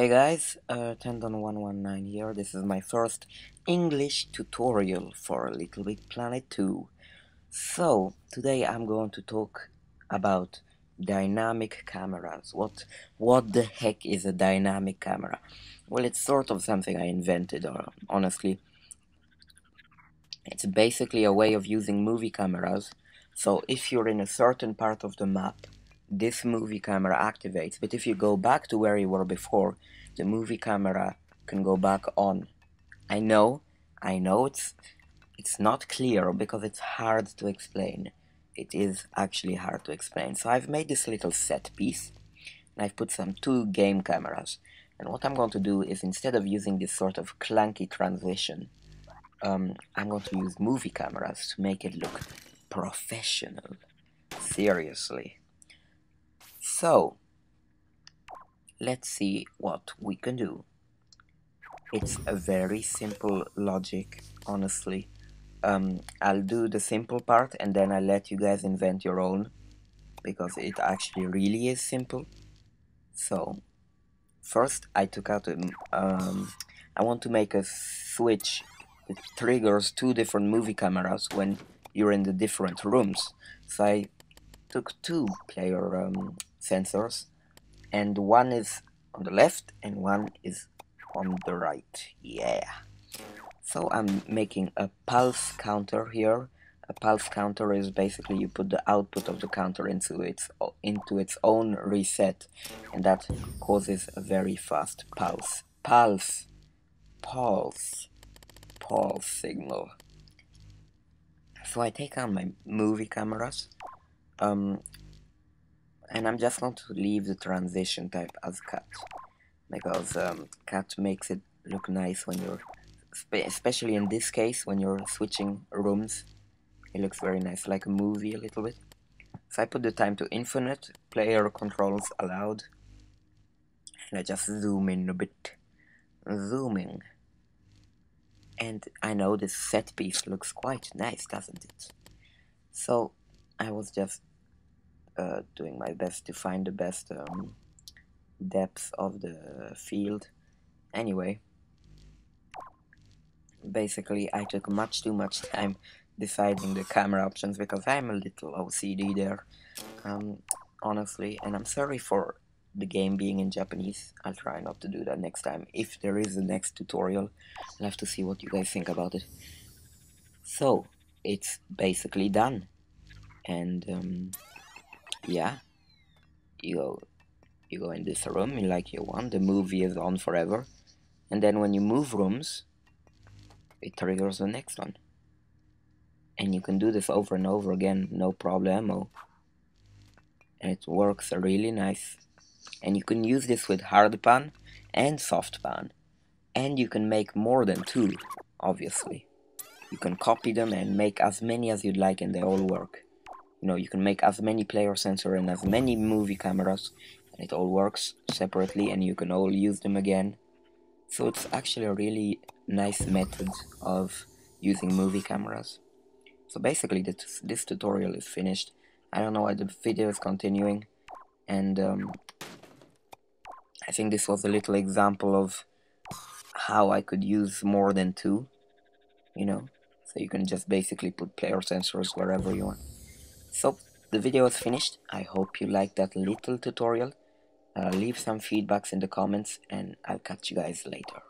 Hey guys, Tendon 119 here. This is my first English tutorial for Little Big Planet 2. So, today I'm going to talk about dynamic cameras. What the heck is a dynamic camera? Well, it's sort of something I invented, honestly. It's basically a way of using movie cameras. So, if you're in a certain part of the map, this movie camera activates, but if you go back to where you were before, the movie camera can go back on. I know it's not clear because it's hard to explain. It is actually hard to explain. So I've made this little set piece, and I've put some two game cameras. And what I'm going to do is, instead of using this sort of clunky transition, I'm going to use movie cameras to make it look professional. Seriously. So, let's see what we can do. It's a very simple logic, honestly. I'll do the simple part and then I'll let you guys invent your own, because it actually really is simple. So, first I took out I want to make a switch that triggers two different movie cameras when you're in the different rooms. So I took two player sensors, and one is on the left and one is on the right. Yeah. So I'm making a pulse counter here. A pulse counter is basically you put the output of the counter into its own reset, and that causes a very fast pulse signal. So I take out my movie cameras, and I'm just going to leave the transition type as cut, because cut makes it look nice when you're, especially in this case, when you're switching rooms. It looks very nice, like a movie a little bit. So I put the time to infinite, player controls allowed, and I just zoom in a bit. Zooming. And I know this set piece looks quite nice, doesn't it? So I was just doing my best to find the best depth of the field. Anyway, basically I took much too much time deciding the camera options because I'm a little OCD there, honestly, and I'm sorry for the game being in Japanese. I'll try not to do that next time. If there is a next tutorial, I'll have to see what you guys think about it. So, it's basically done, and yeah, you go in this room like you want, the movie is on forever, and then when you move rooms, it triggers the next one. And you can do this over and over again, no problemo. And it works really nice. And you can use this with hard pan and soft pan. And you can make more than two, obviously. You can copy them and make as many as you'd like and they all work. You know, you can make as many player sensor and as many movie cameras, and it all works separately and you can all use them again. So it's actually a really nice method of using movie cameras. So basically this tutorial is finished. I don't know why the video is continuing, and I think this was a little example of how I could use more than two, you know, so you can just basically put player sensors wherever you want. So the video is finished. I hope you liked that little tutorial. Leave some feedbacks in the comments and I'll catch you guys later.